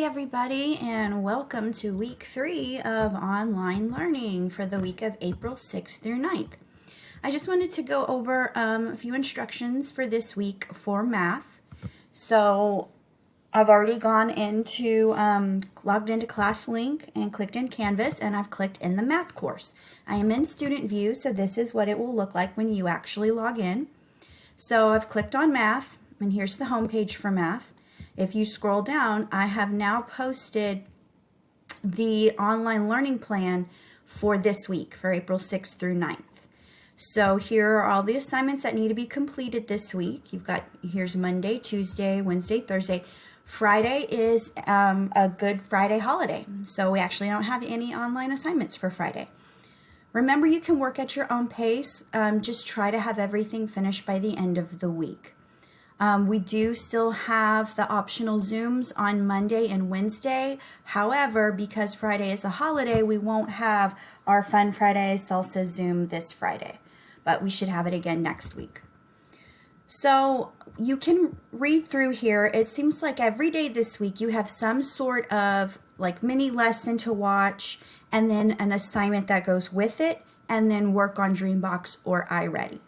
everybody, and welcome to week 3 of online learning for the week of April 6th through 9th. I just wanted to go over a few instructions for this week for math. So I've already gone into, logged into ClassLink and clicked in Canvas, and I've clicked in the math course. I am in student view, so this is what it will look like when you actually log in. So I've clicked on math, and here's the home page for math. If you scroll down, I have now posted the online learning plan for this week, for April 6th through 9th. So here are all the assignments that need to be completed this week. Here's Monday, Tuesday, Wednesday, Thursday. Friday is a Good Friday holiday, so we actually don't have any online assignments for Friday. Remember, you can work at your own pace. Just try to have everything finished by the end of the week. We do still have the optional Zooms on Monday and Wednesday. However, because Friday is a holiday, we won't have our Fun Friday Salsa Zoom this Friday, but we should have it again next week. So you can read through here. It seems like every day this week you have some sort of like mini lesson to watch, and then an assignment that goes with it, and then work on Dreambox or iReady.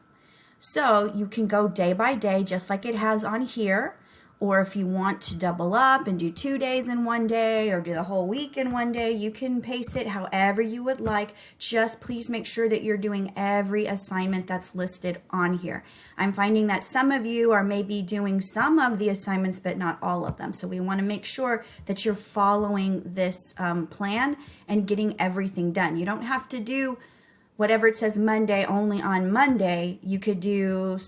So you can go day by day just like it has on here, or if you want to double up and do 2 days in one day or do the whole week in one day, you can pace it however you would like. Just please make sure that you're doing every assignment that's listed on here. I'm finding that some of you are maybe doing some of the assignments but not all of them. So we want to make sure that you're following this plan and getting everything done. You don't have to do whatever it says Monday only on Monday. You could do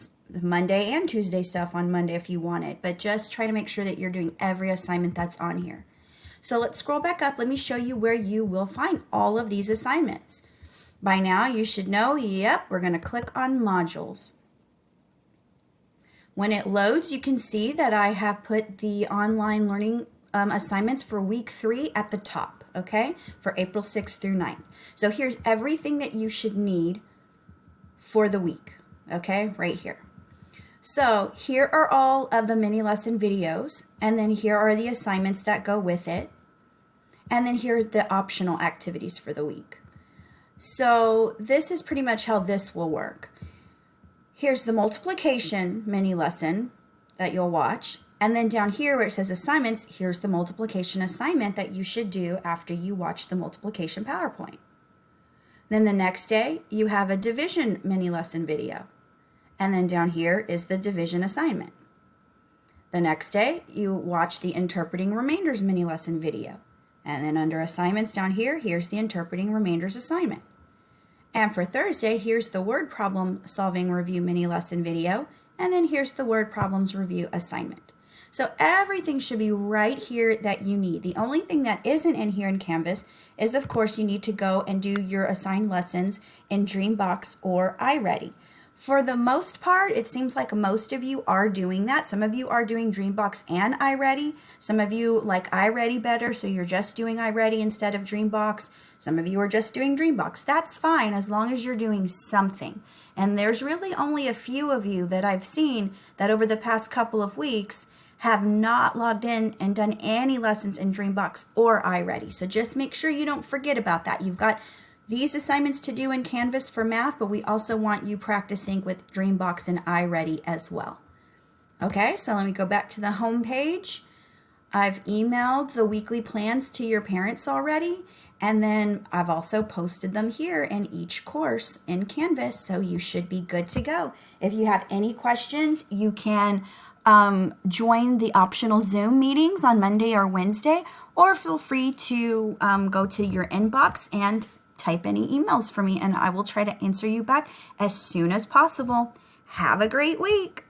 Monday and Tuesday stuff on Monday if you wanted, but just try to make sure that you're doing every assignment that's on here. So let's scroll back up. Let me show you where you will find all of these assignments. By now you should know, yep, we're going to click on modules. When it loads, you can see that I have put the online learning assignments for week 3 at the top, okay, for April 6th through 9th. So here's everything that you should need for the week, okay, right here. So here are all of the mini lesson videos, and then here are the assignments that go with it, and then here's the optional activities for the week. So this is pretty much how this will work. Here's the multiplication mini lesson that you'll watch, and then down here where it says assignments, here's the multiplication assignment that you should do after you watch the multiplication PowerPoint. Then the next day you have a division mini lesson video. And then down here is the division assignment. The next day, you watch the interpreting remainders mini lesson video. And then under assignments down here, here's the interpreting remainders assignment. And for Thursday, here's the word problem solving review mini lesson video. And then here's the word problems review assignment. So everything should be right here that you need. The only thing that isn't in here in Canvas is, of course, you need to go and do your assigned lessons in Dreambox or iReady. For the most part, it seems like most of you are doing that. Some of you are doing Dreambox and iReady. Some of you like iReady better, so you're just doing iReady instead of Dreambox. Some of you are just doing Dreambox. That's fine as long as you're doing something. And there's really only a few of you that I've seen that over the past couple of weeks have not logged in and done any lessons in Dreambox or iReady. So just make sure you don't forget about that. You've got these assignments to do in Canvas for math, but we also want you practicing with Dreambox and iReady as well. Okay, so let me go back to the home page. I've emailed the weekly plans to your parents already, and then I've also posted them here in each course in Canvas, so you should be good to go. If you have any questions, you can join the optional Zoom meetings on Monday or Wednesday, or feel free to go to your inbox and type any emails for me, and I will try to answer you back as soon as possible. Have a great week.